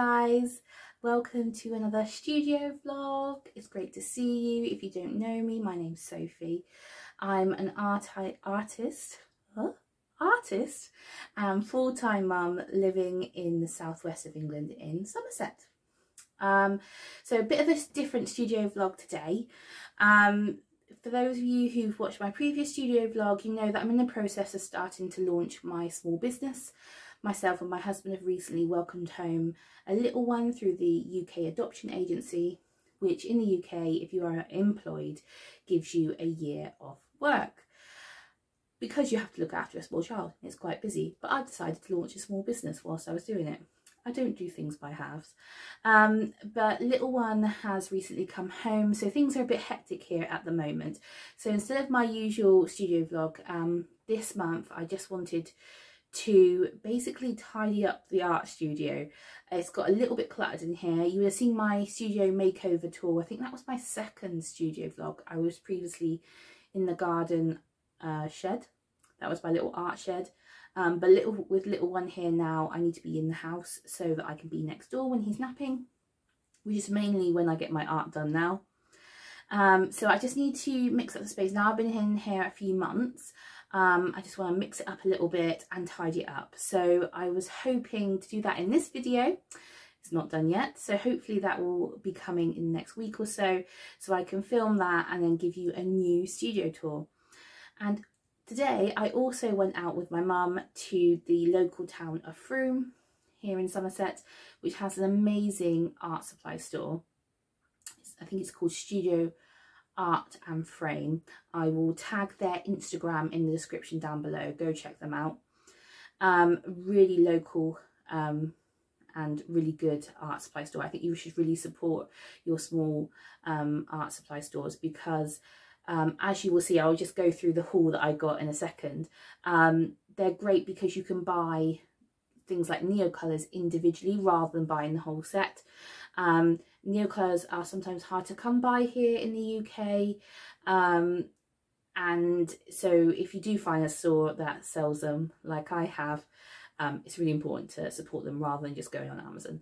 guys, welcome to another studio vlog. It's great to see you. If you don't know me, my name's Sophie. I'm an artist and full-time mum living in the southwest of England in Somerset. So a bit of a different studio vlog today. For those of you who've watched my previous studio vlog, you know that I'm in the process of starting to launch my small business. Myself and my husband have recently welcomed home a little one through the UK adoption agency, which in the UK, if you are employed, gives you a year off work. Because you have to look after a small child, it's quite busy, but I've decided to launch a small business whilst I was doing it. I don't do things by halves. But little one has recently come home, so things are a bit hectic here at the moment. So instead of my usual studio vlog, this month I just wanted to basically tidy up the art studio. It's got a little bit cluttered in here. You would have seen my studio makeover tour. I think that was my second studio vlog. I was previously in the garden shed. That was my little art shed. But with little one here now, I need to be in the house so that I can be next door when he's napping, which is mainly when I get my art done now. So I just need to mix up the space. Now I've been in here a few months. I just want to mix it up a little bit and tidy it up. So I was hoping to do that in this video. It's not done yet, so hopefully that will be coming in the next week or so I can film that and then give you a new studio tour. And today I also went out with my mum to the local town of Frome here in Somerset, which has an amazing art supply store. I think it's called Studio Art and Frame. I will tag their Instagram in the description down below. Go check them out. Really local and really good art supply store. I think you should really support your small art supply stores because as you will see, I'll just go through the haul that I got in a second. They're great because you can buy things like neocolors individually rather than buying the whole set. Neocolors are sometimes hard to come by here in the UK, and so if you do find a store that sells them like I have, it's really important to support them rather than just going on Amazon,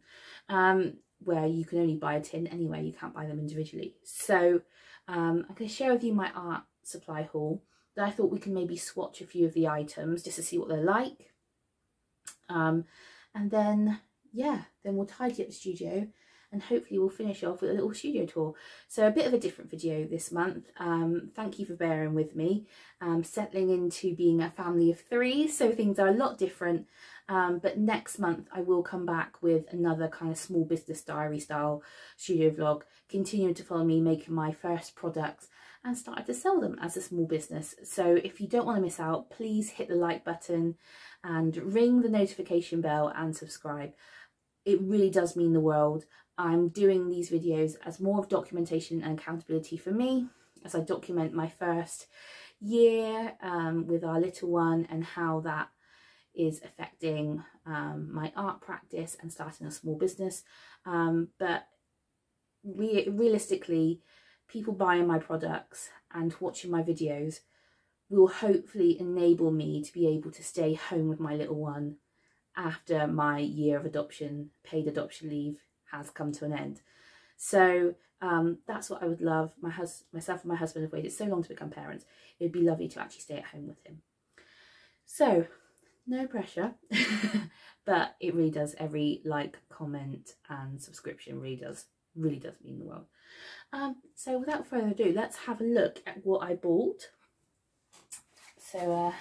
where you can only buy a tin anyway, you can't buy them individually. So I'm going to share with you my art supply haul. That I thought we can maybe swatch a few of the items just to see what they're like, and then we'll tidy up the studio and hopefully we'll finish off with a little studio tour. So a bit of a different video this month. Thank you for bearing with me. Settling into being a family of 3, so things are a lot different. But next month I will come back with another kind of small business diary style studio vlog, continuing to follow me making my first products and started to sell them as a small business. So if you don't want to miss out, please hit the like button and ring the notification bell and subscribe. It really does mean the world. I'm doing these videos as more of documentation and accountability for me as I document my first year with our little one and how that is affecting my art practice and starting a small business. But realistically, people buying my products and watching my videos will hopefully enable me to be able to stay home with my little one after my year of adoption, paid adoption leave, has come to an end. So that's what I would love. Myself and my husband have waited so long to become parents. It would be lovely to actually stay at home with him. So no pressure, but it really does. Every like, comment and subscription really does mean the world. So without further ado, let's have a look at what I bought. So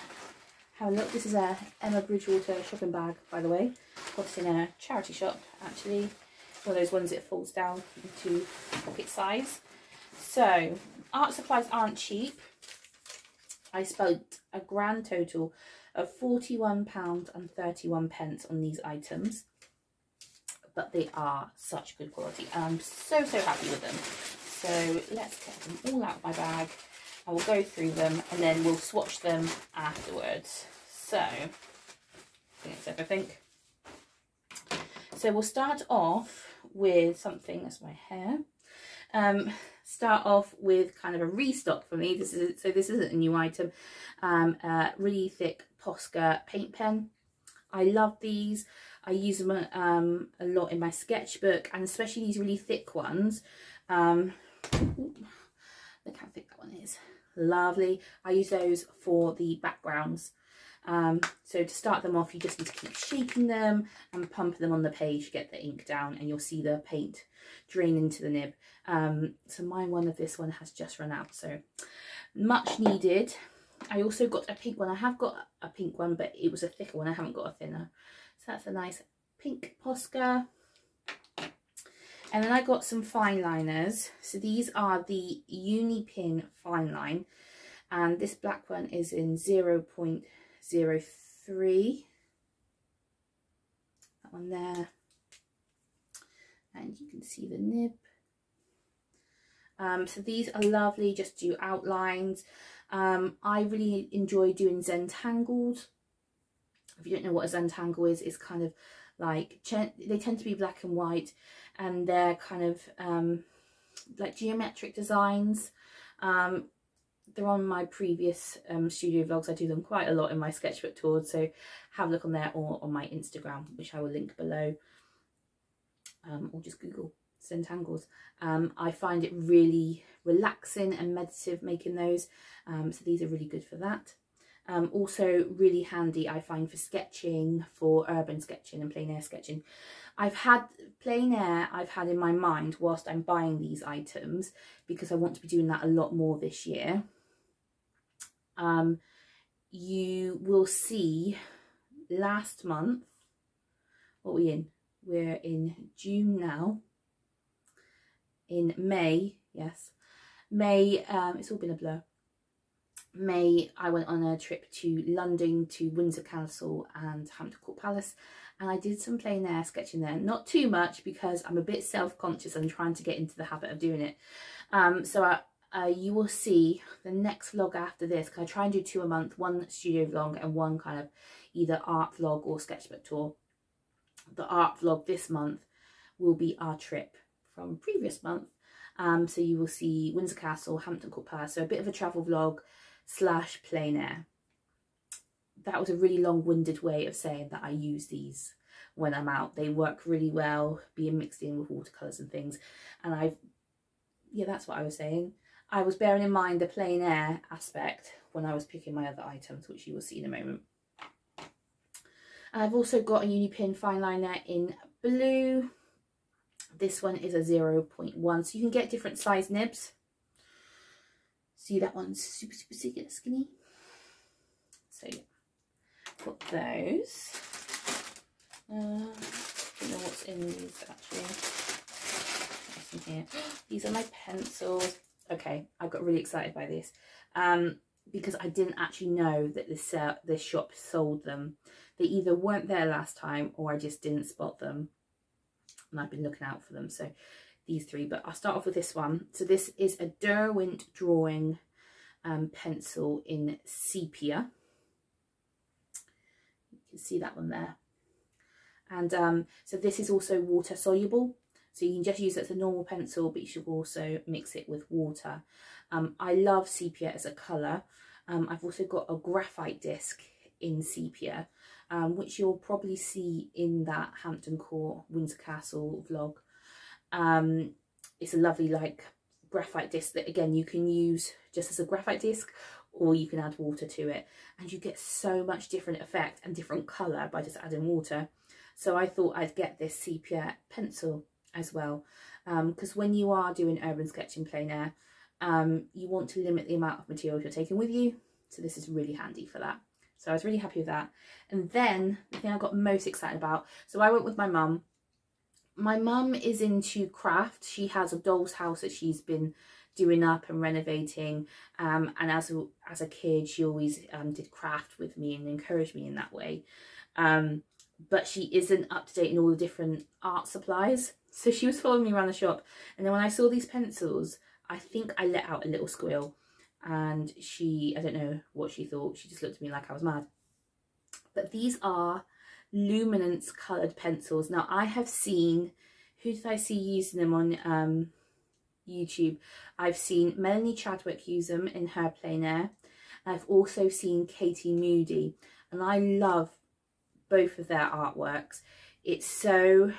have a look. This is a Emma Bridgewater shopping bag, by the way. Got it in a charity shop, actually. One of those ones that folds down into pocket size. So art supplies aren't cheap. I spent a grand total of £41.31 on these items, but they are such good quality and I'm so happy with them. So let's get them all out of my bag. I will go through them and then we'll swatch them afterwards. So I think that's everything. So we'll start off with something, that's my hair. Start off with kind of a restock for me. This isn't a new item. A really thick Posca paint pen. I love these. I use them a lot in my sketchbook, and especially these really thick ones. Look how thick that one is. Lovely. I use those for the backgrounds. So to start them off, you just need to keep shaking them and pumping them on the page to get the ink down, and you'll see the paint drain into the nib. So this one has just run out, so much needed. I also got a pink one. I have got a pink one, but it was a thicker one. I haven't got a thinner. So that's a nice pink Posca. And then I got some fine liners. So these are the Unipin fine line, and this black one is in 0.03. That one there, and you can see the nib. So these are lovely, just do outlines. I really enjoy doing Zentangled. If you don't know what a Zentangle is, it's kind of like, they tend to be black and white, and they're kind of like geometric designs. They're on my previous studio vlogs. I do them quite a lot in my sketchbook tours, so have a look on there, or on my Instagram, which I will link below, or just Google Zentangles. I find it really relaxing and meditative making those, so these are really good for that. Also really handy, I find, for sketching, for urban sketching and plein air sketching. I've had plein air in my mind whilst I'm buying these items, because I want to be doing that a lot more this year. You will see last month, what are we in? We're in June now. In May, yes, May, it's all been a blur. May, I went on a trip to London, to Windsor Castle and Hampton Court Palace, and I did some plein air sketching there. Not too much, because I'm a bit self-conscious and trying to get into the habit of doing it. You will see the next vlog after this, because I try and do 2 a month, one studio vlog and one kind of either art vlog or sketchbook tour. The art vlog this month will be our trip from previous month. So you will see Windsor Castle, Hampton Court Palace, so a bit of a travel vlog / plein air. That was a really long-winded way of saying that I use these when I'm out. They work really well, being mixed in with watercolours and things. And yeah, that's what I was saying. I was bearing in mind the plein air aspect when I was picking my other items, which you will see in a moment. And I've also got a Unipin fine liner in blue. This one is a 0.1, so you can get different size nibs. See, that one's super skinny. So yeah, got those. I don't know what's in these actually. What's in here? These are my pencils. Okay, I got really excited by this because I didn't actually know that this shop sold them. They either weren't there last time, or I just didn't spot them, and I've been looking out for them. So these three, but I'll start off with this one. So this is a Derwent drawing pencil in sepia. You can see that one there. And so this is also water soluble, so you can just use it as a normal pencil, but you should also mix it with water. I love sepia as a colour. I've also got a graphite disc in sepia, which you'll probably see in that Hampton Court Windsor Castle vlog. It's a lovely like graphite disc that again you can use just as a graphite disc, or you can add water to it, and you get so much different effect and different colour by just adding water. So I thought I'd get this sepia pencil as well, because when you are doing urban sketching plein air, you want to limit the amount of materials you're taking with you, so this is really handy for that. So I was really happy with that. And then the thing I got most excited about, so I went with my mum. My mum is into craft. She has a doll's house that she's been doing up and renovating, and as a kid she always did craft with me and encouraged me in that way, but she isn't up to date in all the different art supplies. So she was following me around the shop, and then when I saw these pencils, I think I let out a little squeal, and I don't know what she thought, she just looked at me like I was mad. But these are luminance coloured pencils. Now I have seen, who did I see using them on YouTube? I've seen Melanie Chadwick use them in her plein air. I've also seen Katie Moody, and I love both of their artworks. It's so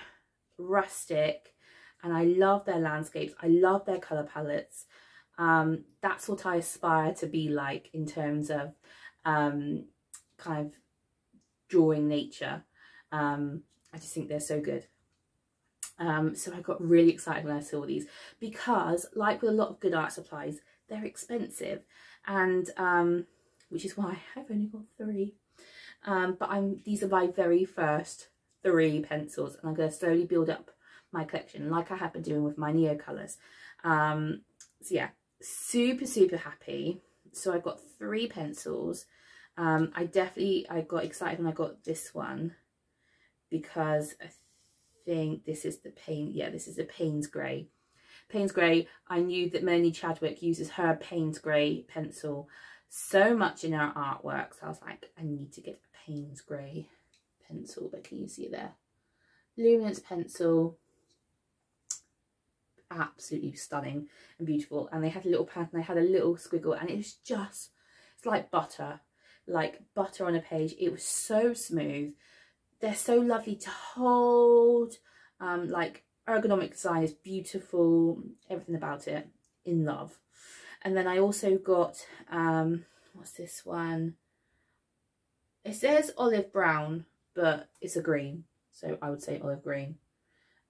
rustic, and I love their landscapes. I love their colour palettes. That's what I aspire to be like in terms of kind of drawing nature. I just think they're so good. So I got really excited when I saw these, because like with a lot of good art supplies, they're expensive, and which is why I've only got 3. But these are my very first 3 pencils, and I'm going to slowly build up my collection like I have been doing with my neocolors. So yeah, super happy. So I got 3 pencils. I got excited when I got this one, because I think this is the this is the Payne's Grey. Payne's Grey, I knew that Melanie Chadwick uses her Payne's Grey pencil so much in her artwork, so I was like, I need to get a Payne's Grey pencil. But can you see it there? Luminance pencil, absolutely stunning and beautiful. And they had a little pattern, they had a little squiggle, and it was just, it's like butter on a page. It was so smooth. They're so lovely to hold. Like, ergonomic design is beautiful, everything about it, in love. And then I also got what's this one? It says olive brown, but it's a green, so I would say olive green.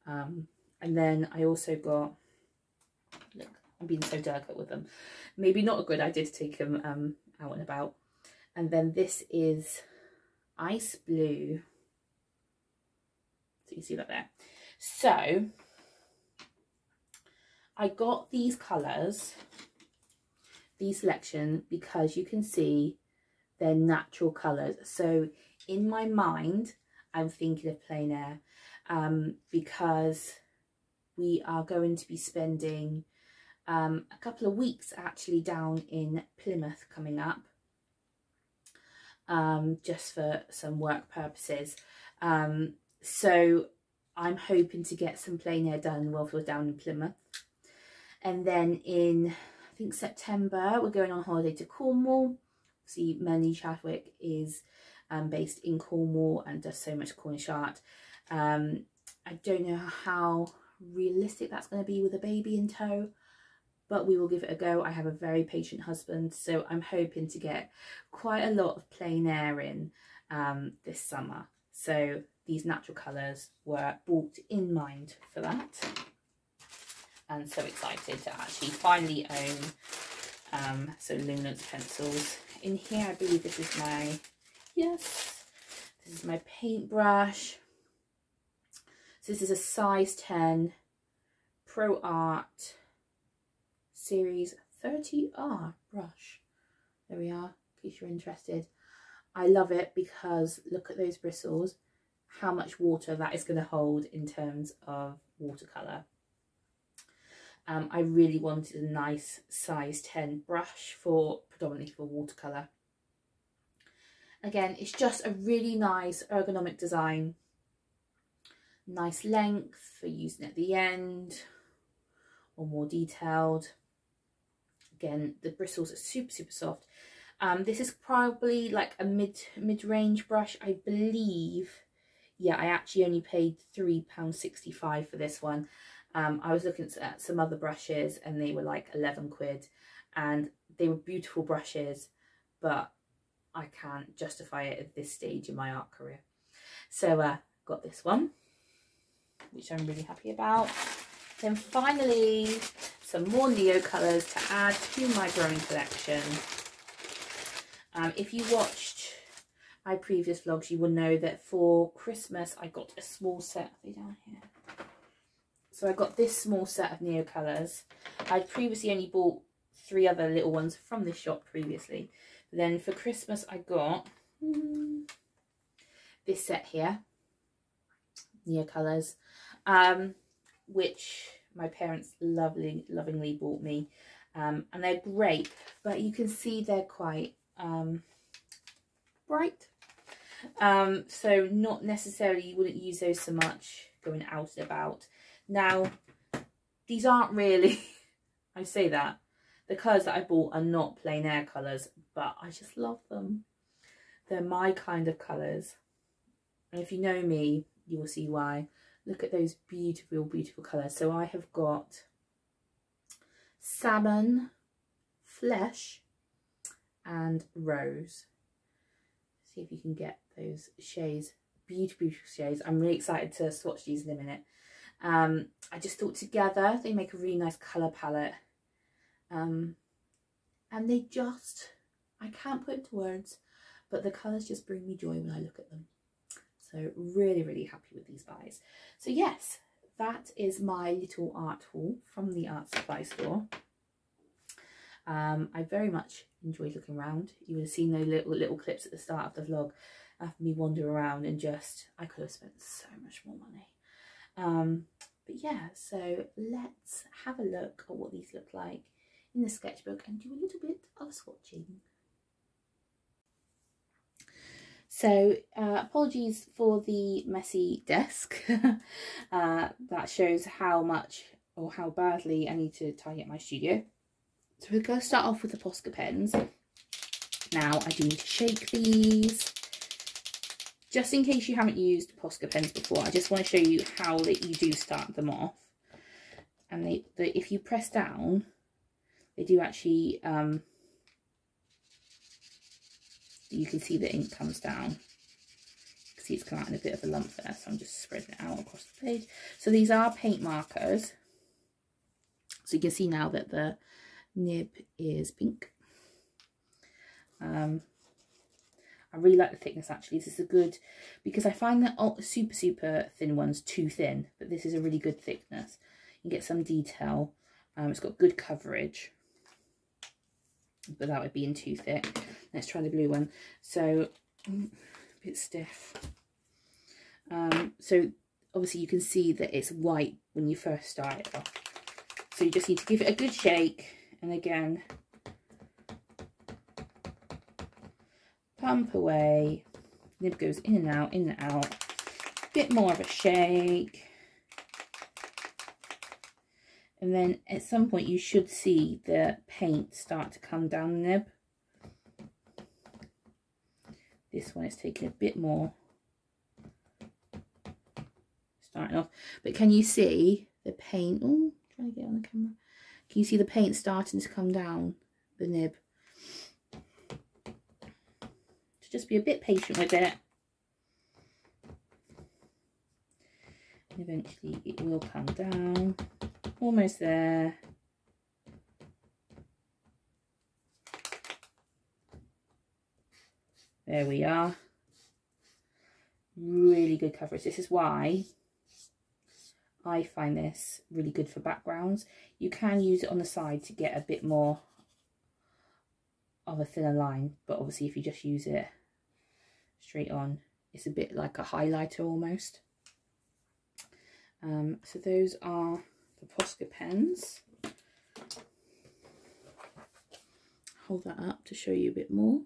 And then I also got, look, I'm being so delicate with them, maybe not a good idea to take them out and about. And then this is ice blue, so you see that there. So I got these colours, these selection, because you can see they're natural colours. So in my mind, I'm thinking of plein air, because we are going to be spending a couple of weeks actually down in Plymouth coming up, just for some work purposes. So I'm hoping to get some plein air done whilst we're down in Plymouth. And then in, I think, September, we're going on holiday to Cornwall. See, Melanie Chadwick is based in Cornwall and does so much Cornish art. I don't know how realistic that's going to be with a baby in tow, but we will give it a go. I have a very patient husband, so I'm hoping to get quite a lot of plein air in this summer. So these natural colours were bought in mind for that. And so excited to actually finally own some luminance pencils. In here, I believe this is my, yes, this is my paintbrush. So this is a size 10 Pro Art Series 30R brush. There we are, in case you're interested. I love it because look at those bristles, how much water that is going to hold in terms of watercolour. I really wanted a nice size 10 brush for predominantly for watercolour. Again, it's just a really nice ergonomic design. Nice length for using at the end or more detailed. Again, the bristles are super soft. This is probably like a mid-range brush, I believe. Yeah, I actually only paid £3.65 for this one. I was looking at some other brushes and they were like 11 quid, and they were beautiful brushes, but I can't justify it at this stage in my art career. So got this one, which I'm really happy about. Then finally, some more neocolors to add to my growing collection. If you watched my previous vlogs, you will know that for Christmas I got a small set. Are they down here? So I got this small set of neocolors. I'd previously only bought 3 other little ones from this shop previously. But then for Christmas I got this set here, neocolors, which my parents lovingly bought me. And they're great, but you can see they're quite bright. So not necessarily, you wouldn't use those so much going out and about. Now, these aren't really, I say that, the colours that I bought are not plein air colours, but I just love them. They're my kind of colours. And if you know me, you will see why. Look at those beautiful, beautiful colours. So I have got salmon, flesh and rose. See if you can get those shades, beautiful, beautiful shades. I'm really excited to swatch these in a minute. I just thought together they make a really nice colour palette. And they just, I can't put into words, but the colours just bring me joy when I look at them. So really, really happy with these buys. So yes, that is my little art haul from the art supply store. I very much enjoyed looking around. You would have seen those little clips at the start of the vlog of me wander around and just, I could have spent so much more money. But yeah, so let's have a look at what these look like in the sketchbook and do a little bit of swatching. So apologies for the messy desk. That shows how much or how badly I need to tidy up my studio. So we're going to start off with the Posca pens. Now I do need to shake these. Just in case you haven't used Posca pens before, I just want to show you how that you do start them off. And if you press down, they do actually, you can see the ink comes down. You can see it's come out in a bit of a lump there, so I'm just spreading it out across the page. So these are paint markers. So you can see now that the nib is pink. I really like the thickness actually. This is a good, because I find that super thin ones too thin, but this is a really good thickness. You get some detail. It's got good coverage without it being too thick. Let's try the blue one. So a bit stiff. So obviously you can see that it's white when you first start it off. So you just need to give it a good shake, and again pump away. Nib goes in and out, in and out. Bit more of a shake. And then at some point you should see the paint start to come down the nib. This one is taking a bit more. Starting off. But can you see the paint? Oh, trying to get on the camera. Can you see the paint starting to come down the nib? So just be a bit patient with it. And eventually it will come down. Almost there. There we are. Really good coverage. This is why I find this really good for backgrounds. You can use it on the side to get a bit more of a thinner line, but obviously if you just use it straight on, it's a bit like a highlighter almost. So those are the Posca pens. Hold that up to show you a bit more.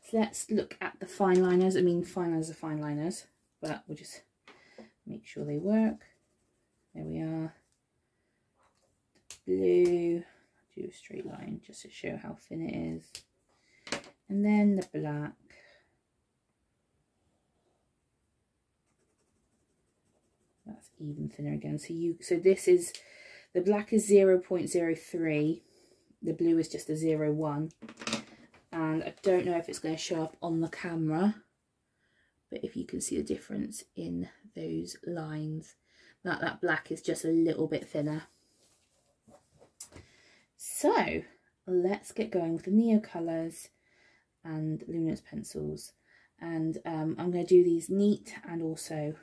So let's look at the fine liners. I mean, fine liners are fine liners, but we'll just make sure they work. There we are. Blue, do a straight line just to show how thin it is. And then the black. That's even thinner again. So this is, the black is 0.03, the blue is just a 0.1, and I don't know if it's going to show up on the camera, but if you can see the difference in those lines, that black is just a little bit thinner. So let's get going with the neocolors and luminance pencils, and I'm going to do these neat and also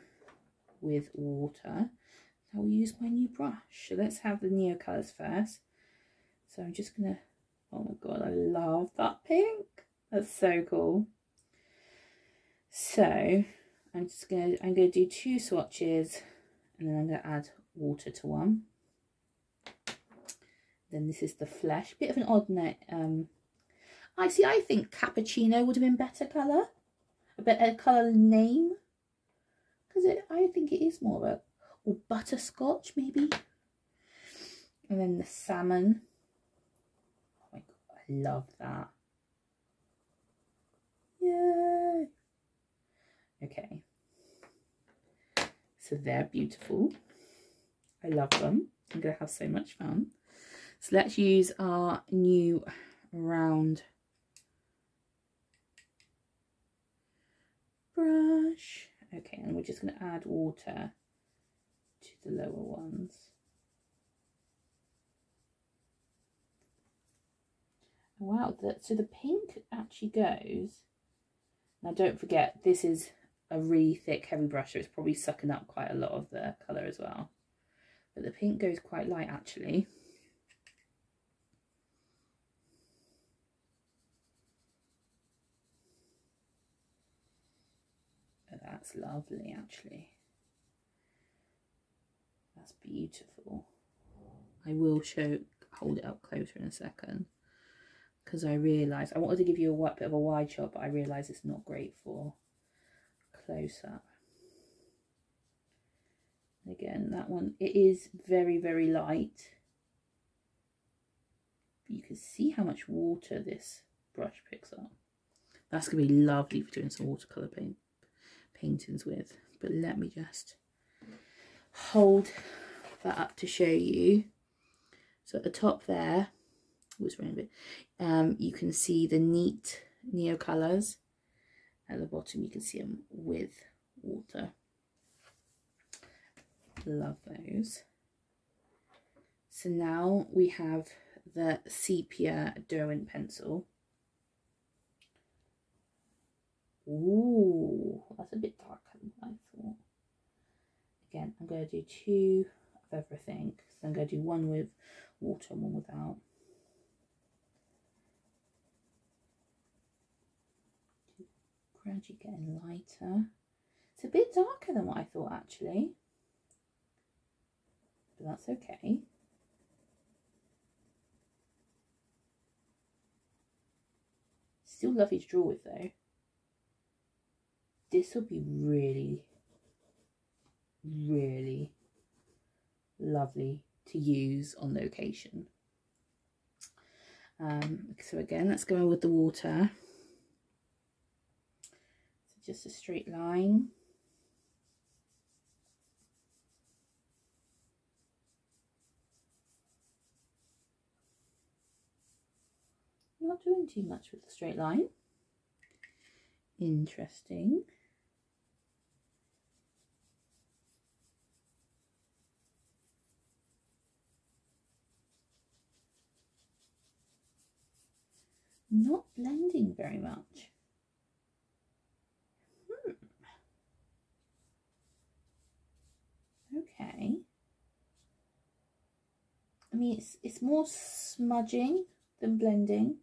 with water. I'll use my new brush. So let's have the neocolors first. So I'm just gonna, oh my god, I love that pink. That's so cool. So I'm gonna do 2 swatches, and then I'm gonna add water to one. Then this is the flesh, bit of an odd net. I think cappuccino would have been better colour, a better colour name, because I think it is more of a, or butterscotch maybe. And then the salmon. Oh my god, I love that. Yay! Okay, so they're beautiful. I love them. I'm going to have so much fun. So let's use our new round brush. Okay, and we're just going to add water to the lower ones. Wow, so the pink actually goes. Now don't forget, this is a really thick, heavy brush, so it's probably sucking up quite a lot of the colour as well. But the pink goes quite light actually. Oh, that's lovely actually. That's beautiful. I will hold it up closer in a second, because I realised I wanted to give you a bit of a wide shot, but I realised it's not great for close up. Again, that one, it is very, very light. You can see how much water this brush picks up. That's going to be lovely for doing some watercolour paintings with. But let me just hold that up to show you. So at the top there, was running a bit, you can see the neat neocolors. At the bottom you can see them with water. Love those. So now we have the sepia Derwent pencil. Ooh, that's a bit darker than I thought. Again, I'm going to do 2 of everything. So I'm going to do one with water and one without. Gradually getting lighter. It's a bit darker than what I thought actually, but that's okay. Still lovely to draw with though. This will be really, really lovely to use on location. So again, let's go in with the water. Just a straight line. Not doing too much with the straight line. Interesting. Not blending very much. Okay. I mean, it's more smudging than blending.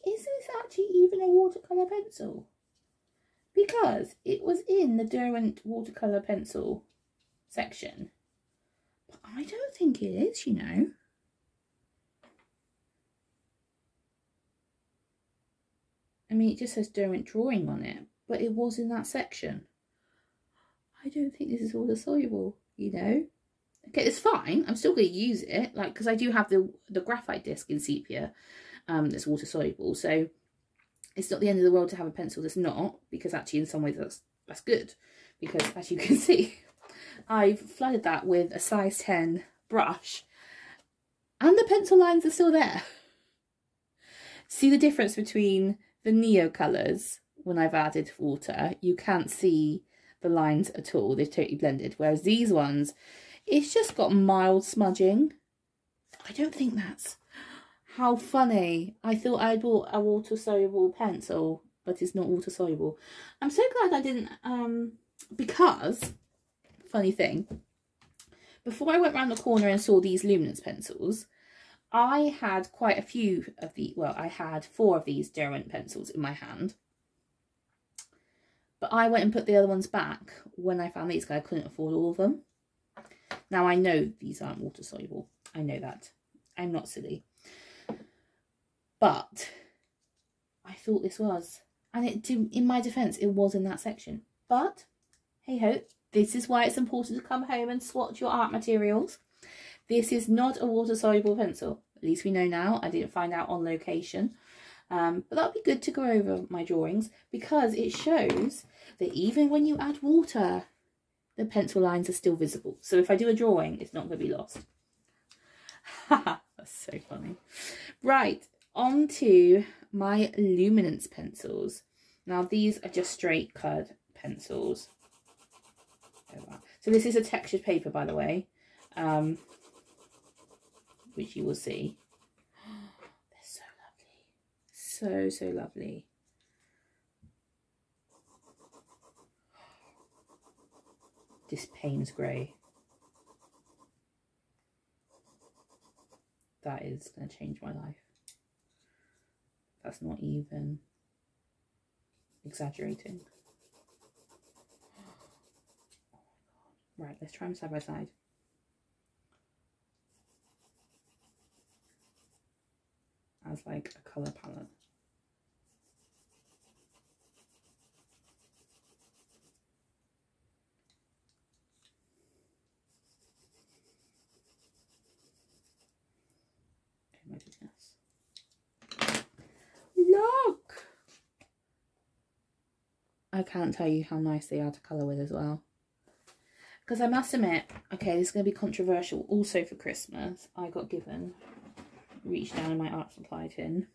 Is this actually even a watercolour pencil? Because it was in the Derwent watercolour pencil section. But I don't think it is, you know. I mean, it just says Derwent drawing on it, but it was in that section. I don't think this is water soluble, you know. Okay, it's fine. I'm still going to use it, like, because I do have the graphite disc in sepia that's water soluble. So it's not the end of the world to have a pencil that's not, because actually in some ways that's good, because as you can see, I've flooded that with a size 10 brush, and the pencil lines are still there. See the difference between the neocolors when I've added water? You can't see the lines at all, they're totally blended, whereas these ones, it's just got mild smudging. I don't think that's... How funny. I thought I bought a water soluble pencil, but it's not water soluble. I'm so glad I didn't, because, funny thing, before I went round the corner and saw these luminance pencils, I had quite a few of the, well, I had 4 of these Derwent pencils in my hand. But I went and put the other ones back when I found these because I couldn't afford all of them. Now I know these aren't water soluble. I know that. I'm not silly. But I thought this was. And it, in my defence, it was in that section. But, hey ho, this is why it's important to come home and swatch your art materials. This is not a water-soluble pencil, At least we know now. I didn't find out on location. But that'll be good to go over my drawings, because it shows that even when you add water, the pencil lines are still visible. So if I do a drawing, it's not going to be lost. That's so funny. Right, on to my luminance pencils. Now these are just straight coloured pencils. So this is a textured paper, by the way, which you will see. They're so lovely. So lovely. This Payne's grey. That is going to change my life. That's not even exaggerating. Right, let's try them side by side. As like a colour palette. Oh my goodness. Look! I can't tell you how nice they are to colour with as well. Because I must admit, okay, this is going to be controversial. Also for Christmas, I got given, reach down in my art supply tin,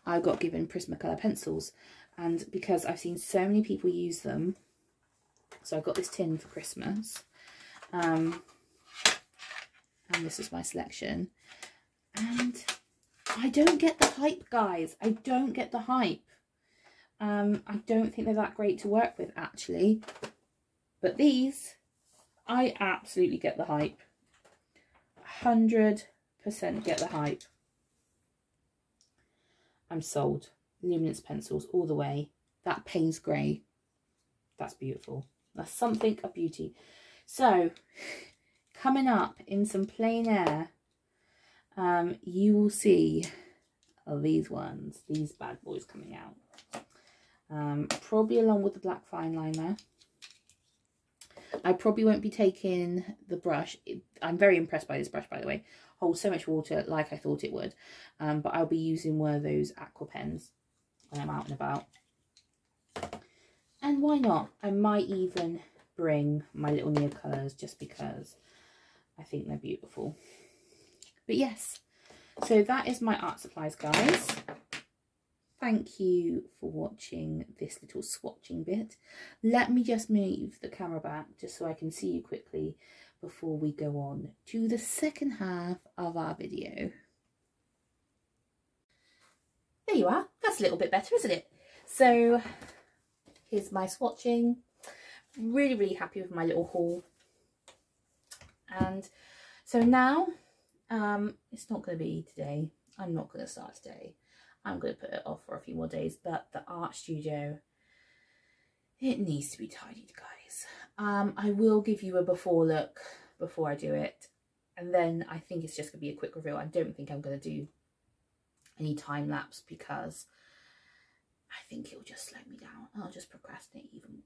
I got given Prismacolor pencils. And because I've seen so many people use them, so I got this tin for Christmas. And this is my selection. And I don't get the hype, guys. I don't get the hype. I don't think they're that great to work with, actually. But these, I absolutely get the hype. 100% get the hype. I'm sold. Luminance pencils all the way. That Payne's grey. That's beautiful. That's something of beauty. So, coming up in some plein air, you will see these ones, these bad boys coming out. Probably along with the black fine liner. I probably won't be taking the brush. I'm very impressed by this brush, by the way. Holds so much water like I thought it would. But I'll be using one of those aqua pens when I'm out and about. And why not? I might even bring my little neocolors just because I think they're beautiful. But yes, so that is my art supplies, guys. Thank you for watching this little swatching bit. Let me just move the camera back just so I can see you quickly before we go on to the second half of our video. There you are. That's a little bit better, isn't it? So here's my swatching. Really, really happy with my little haul. And so now, it's not going to be today. I'm not going to start today. I'm going to put it off for a few more days, but the art studio, it needs to be tidied, guys. I will give you a before look before I do it, and then I think it's just going to be a quick review. I don't think I'm going to do any time lapse because I think it will just slow me down. I'll just procrastinate even more.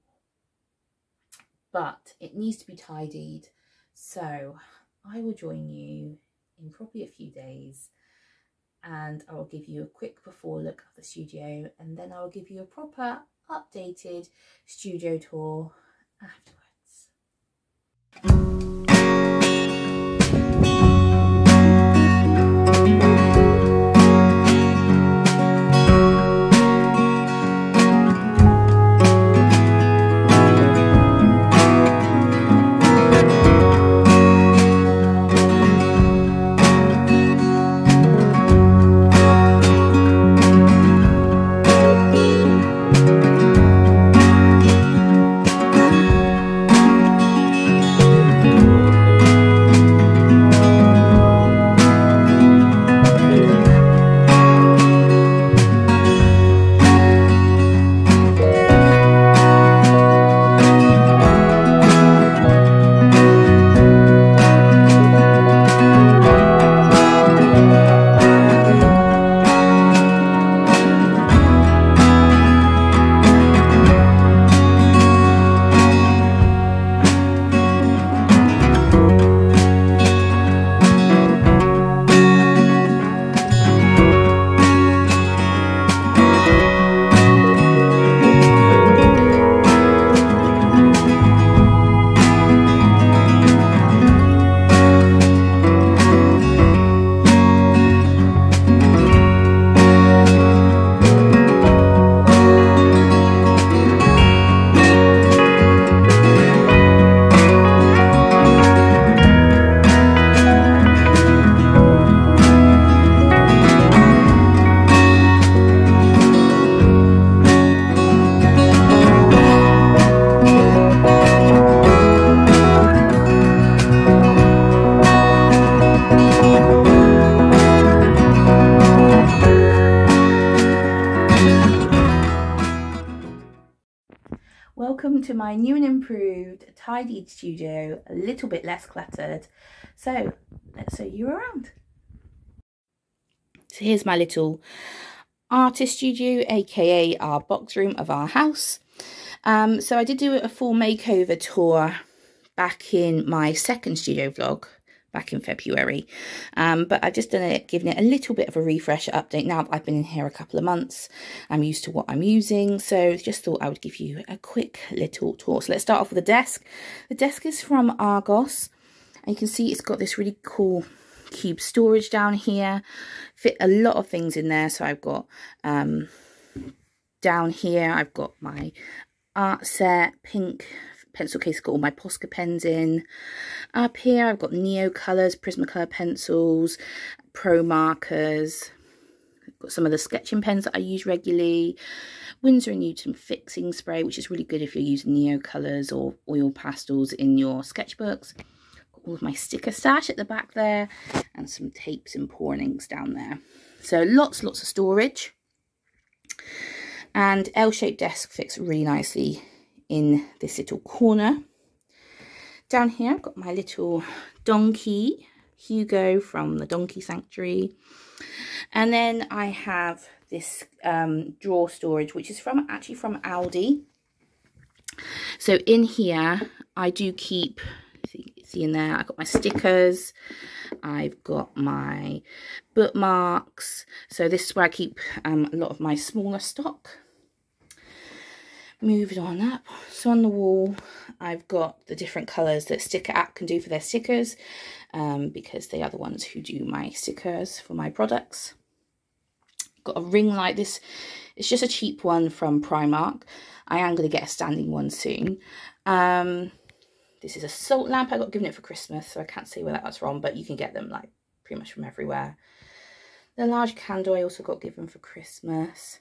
But it needs to be tidied, so I will join you in probably a few days. And I will give you a quick before look of the studio, and then I will give you a proper updated studio tour afterwards. welcome to my new and improved, tidied studio, a little bit less cluttered. So let's show you around. So here's my little artist studio, aka our box room of our house. So I did do a full makeover tour back in my second studio vlog back in February, but I've just given it a little bit of a refresh update. Now I've been in here a couple of months, I'm used to what I'm using, so just thought I would give you a quick little tour. So let's start off with the desk. The desk is from Argos, and you can see it's got this really cool cube storage down here, fit a lot of things in there. So I've got down here I've got my art set, pink pencil case, got all my Posca pens in. Up here I've got neocolors, Prismacolor pencils, pro markers. I've got some of the sketching pens that I use regularly, Winsor & Newton fixing spray, which is really good if you're using neocolors or oil pastels in your sketchbooks. Got all of my sticker stash at the back there, and some tapes and pouring inks down there. So lots of storage, and L-shaped desk fits really nicely in this little corner. Down here I've got my little donkey, Hugo from the Donkey Sanctuary, and then I have this drawer storage, which is actually from Aldi. So in here I do keep, see in there, I've got my stickers, I've got my bookmarks. So this is where I keep a lot of my smaller stock. Moving on up, so on the wall I've got the different colours that Sticker App can do for their stickers, because they are the ones who do my stickers for my products. Got a ring light. This is just a cheap one from Primark. I am going to get a standing one soon. This is a salt lamp. I got given it for Christmas, so I can't say where that was from, but you can get them like pretty much from everywhere. The large candle I also got given for Christmas.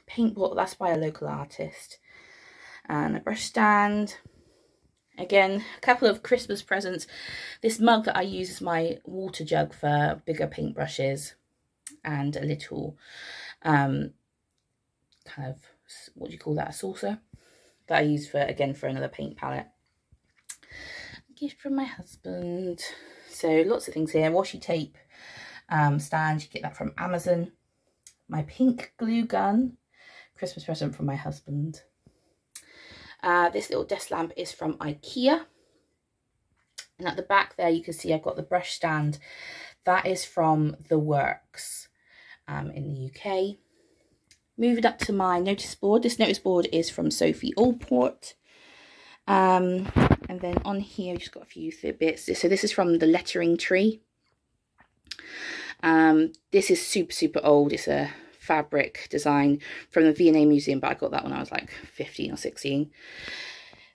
Paint bottle, that's by a local artist, and a brush stand. Again, a couple of Christmas presents. This mug that I use is my water jug for bigger paintbrushes, and a little kind of, what do you call that, a saucer that I use for, again, for another paint palette. A gift from my husband. So lots of things here. Washi tape stand, you get that from Amazon. My pink glue gun, Christmas present from my husband. This little desk lamp is from IKEA. And at the back there you can see I've got the brush stand. That is from The Works in the UK. Moving up to my notice board. This notice board is from Sophie Allport. And then on here, we've just got a few bits. So this is from the lettering tree. This is super old. It's a fabric design from the V&A Museum, but I got that when I was like 15 or 16.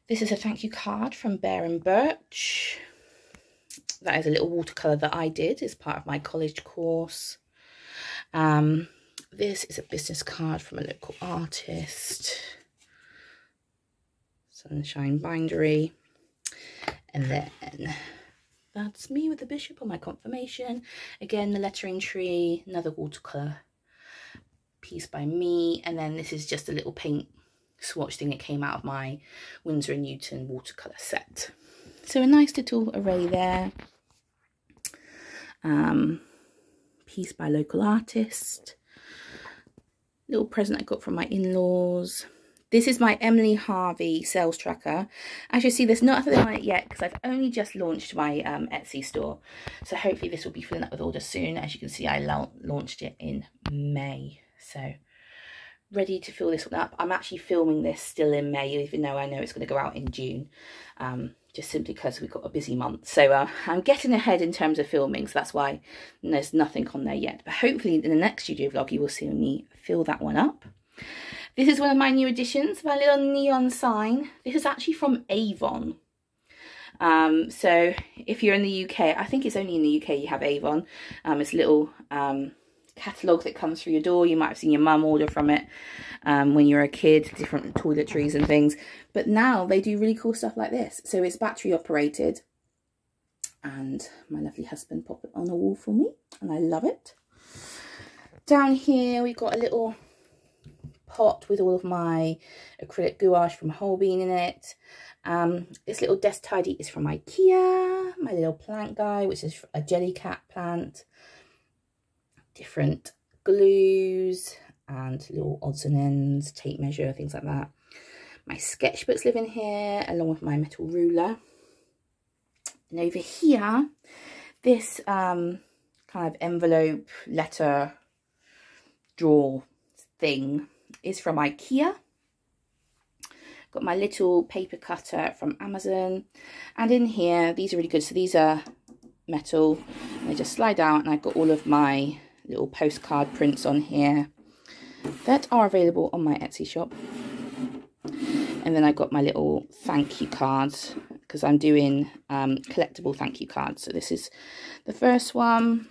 This is a thank you card from Bear & Birch. That is a little watercolour that I did as part of my college course. This is a business card from a local artist. Sunshine Bindery. And then that's me with the bishop on my confirmation. Again, the lettering tree, another watercolour piece by me. And then this is just a little paint swatch thing that came out of my Winsor & Newton watercolour set. So a nice little array there. Piece by local artist. Little present I got from my in-laws. This is my Emily Harvey sales tracker. As you see, there's nothing on it yet because I've only just launched my Etsy store. So hopefully this will be filling up with orders soon. As you can see, I launched it in May. So ready to fill this one up. I'm actually filming this still in May, even though I know it's going to go out in June. Just simply because we've got a busy month. So I'm getting ahead in terms of filming. So that's why there's nothing on there yet. But hopefully in the next studio vlog, you will see me fill that one up. This is one of my new additions, my little neon sign. This is actually from Avon. So if you're in the UK, I think it's only in the UK you have Avon. It's a little catalogue that comes through your door. You might have seen your mum order from it when you were a kid, different toiletries and things. But now they do really cool stuff like this. So it's battery operated. And my lovely husband popped it on the wall for me. And I love it. Down here we've got a little pot with all of my acrylic gouache from Holbein in it. This little desk tidy is from IKEA. My little plant guy, which is a jellycat plant. Different glues and little odds and ends, tape measure, things like that. My sketchbooks live in here, along with my metal ruler. And over here, this kind of envelope, letter, drawer thing is from IKEA. Got my little paper cutter from Amazon. And in here, these are really good. So these are metal. And they just slide out, and I've got all of my little postcard prints on here that are available on my Etsy shop. And then I got my little thank you cards, because I'm doing collectible thank you cards. So this is the first one.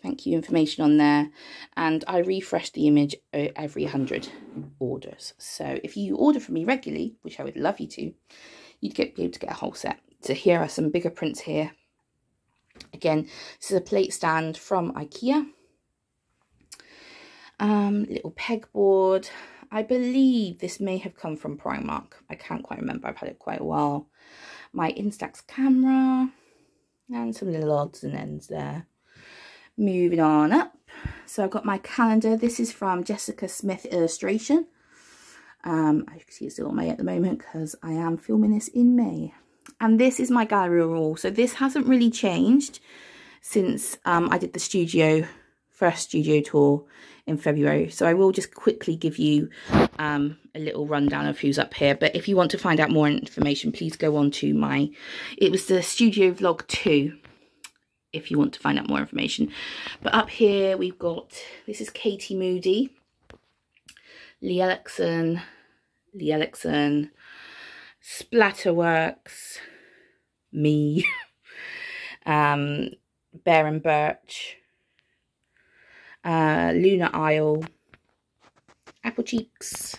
Thank you information on there. And I refresh the image every 100 orders. So if you order from me regularly, which I would love you to, you'd be able to get a whole set. So here are some bigger prints here. Again, this is a plate stand from IKEA. Little pegboard. I believe this may have come from Primark. I can't quite remember. I've had it quite a while. My Instax camera. And some little odds and ends there. Moving on up. So I've got my calendar. This is from Jessica Smith Illustration. As you can see, it's still on May at the moment because I am filming this in May. And this is my gallery wall. So this hasn't really changed since I did the first studio tour in February. So I will just quickly give you a little rundown of who's up here. But if you want to find out more information, please go on to it was the studio vlog 2, if you want to find out more information. But up here we've got, this is Katie Moody, Lee Ellickson, Splatterworks, me, Bear and Birch, Luna Isle, Apple Cheeks,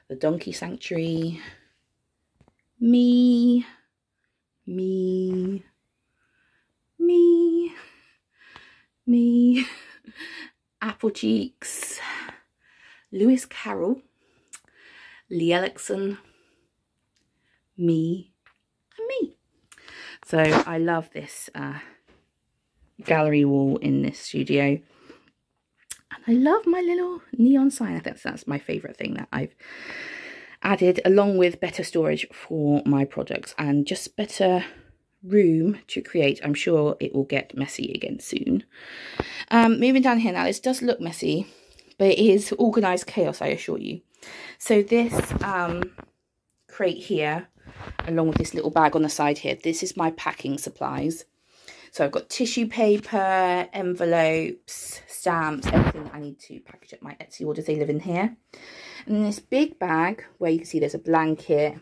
The Donkey Sanctuary, me, Apple Cheeks, Lewis Carroll, Lee Ellickson, me, and me. So I love this gallery wall in this studio. And I love my little neon sign. I think that's my favourite thing that I've added, along with better storage for my products and just better room to create. I'm sure it will get messy again soon. Moving down here now, this does look messy, but it is organised chaos, I assure you. So this crate here, along with this little bag on the side here, this is my packing supplies. So I've got tissue paper, envelopes, stamps, everything that I need to package up my Etsy orders. They live in here. And then this big bag where you can see there's a blanket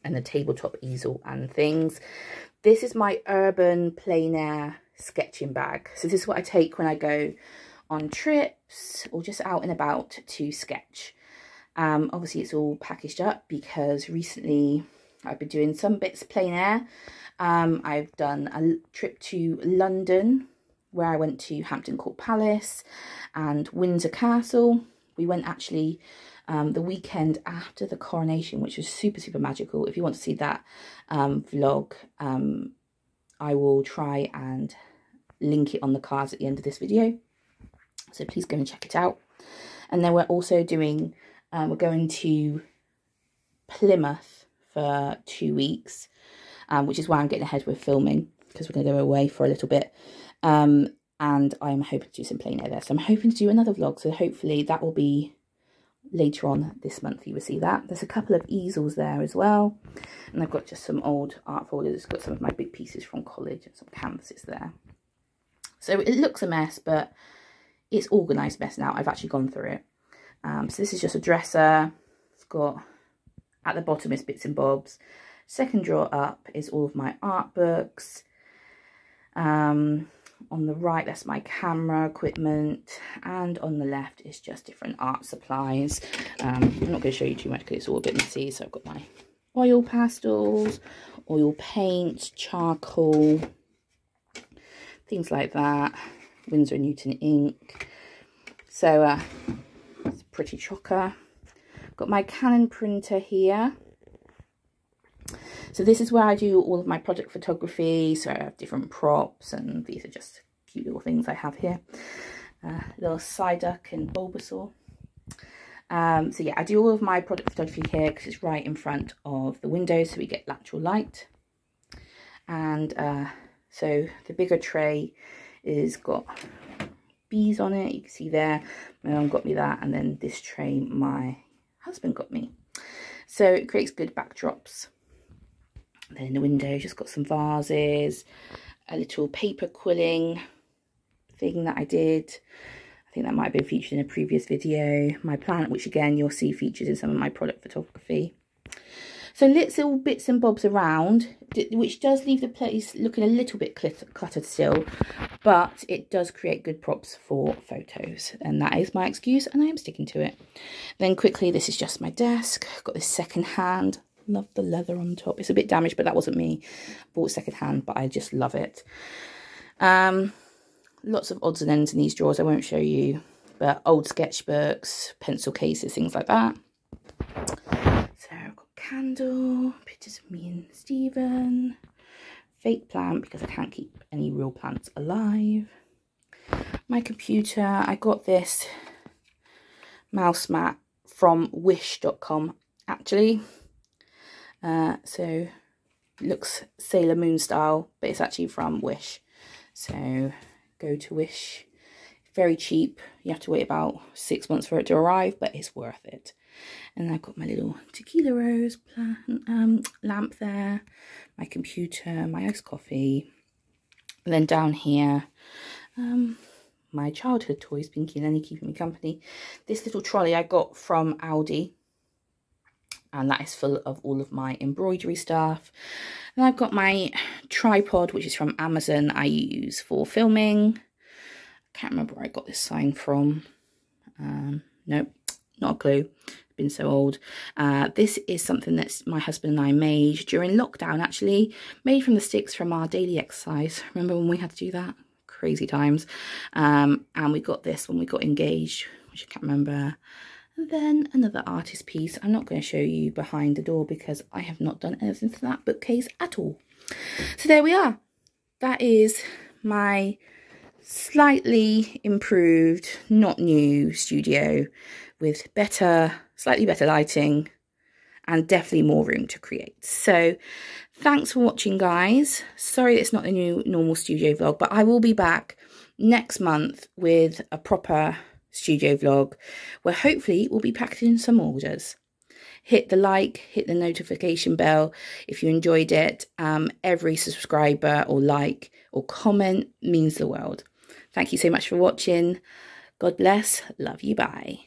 and a tabletop easel and things. This is my urban plein air sketching bag. So this is what I take when I go on trips or just out and about to sketch. Obviously it's all packaged up because recently I've been doing some bits plein air. I've done a trip to London where I went to Hampton Court Palace and Windsor Castle. We went actually the weekend after the coronation, which was super magical. If you want to see that vlog, I will try and link it on the cards at the end of this video. So please go and check it out. And then we're also doing, we're going to Plymouth for 2 weeks. Which is why I'm getting ahead with filming, because we're going to go away for a little bit. And I'm hoping to do some plein air there. So I'm hoping to do another vlog. So hopefully that will be later on this month. You will see that. There's a couple of easels there as well. And I've got just some old art folders. It's got some of my big pieces from college and some canvases there. So it looks a mess, but it's organised mess now. I've actually gone through it. So this is just a dresser. It's got, at the bottom is bits and bobs. Second drawer up is all of my art books. On the right, that's my camera equipment. And on the left is just different art supplies. I'm not going to show you too much because it's all a bit messy. So I've got my oil pastels, oil paint, charcoal, things like that. Winsor & Newton ink. So it's pretty chocker. Got my Canon printer here. So this is where I do all of my project photography. So I have different props, and these are just cute little things I have here. Little Psyduck and Bulbasaur. So yeah, I do all of my product photography here because it's right in front of the window, so we get natural light. And so the bigger tray is got bees on it. You can see there, my mum got me that, and then this tray my husband got me. So it creates good backdrops. And then in the window, just got some vases, a little paper quilling thing that I did. I think that might have been featured in a previous video. My plant, which again you'll see featured in some of my product photography. So little bits and bobs around, which does leave the place looking a little bit cluttered still, but it does create good props for photos, and that is my excuse, and I am sticking to it. Then quickly, this is just my desk. Got this second hand. Love the leather on top. It's a bit damaged, but that wasn't me. Bought second hand, but I just love it. Lots of odds and ends in these drawers. I won't show you, but old sketchbooks, pencil cases, things like that. So I've got candle, pictures of me and Stephen, fake plant because I can't keep any real plants alive. My computer, I got this mouse mat from wish.com actually. So it looks Sailor Moon style, but it's actually from Wish. So go to Wish. Very cheap. You have to wait about 6 months for it to arrive, but it's worth it. And I've got my little tequila rose plant, lamp there, my computer, my iced coffee. And then down here, my childhood toys, Pinky and Lenny, keeping me company. This little trolley I got from Aldi, and that is full of all of my embroidery stuff. And I've got my tripod, which is from Amazon, I use for filming. I can't remember where I got this sign from. Nope, not a clue. It's been so old. This is something that my husband and I made during lockdown, actually. Made from the sticks from our daily exercise. Remember when we had to do that? Crazy times. And we got this when we got engaged, which I can't remember. And then another artist piece. I'm not going to show you behind the door because I have not done anything to that bookcase at all. So there we are. That is my slightly improved, not new studio with slightly better lighting and definitely more room to create. So thanks for watching, guys. Sorry it's not a new normal studio vlog, but I will be back next month with a proper studio vlog where hopefully we'll be packaging some orders. Hit the like, hit the notification bell if you enjoyed it. Every subscriber or like or comment means the world. Thank you so much for watching. God bless. Love you. Bye.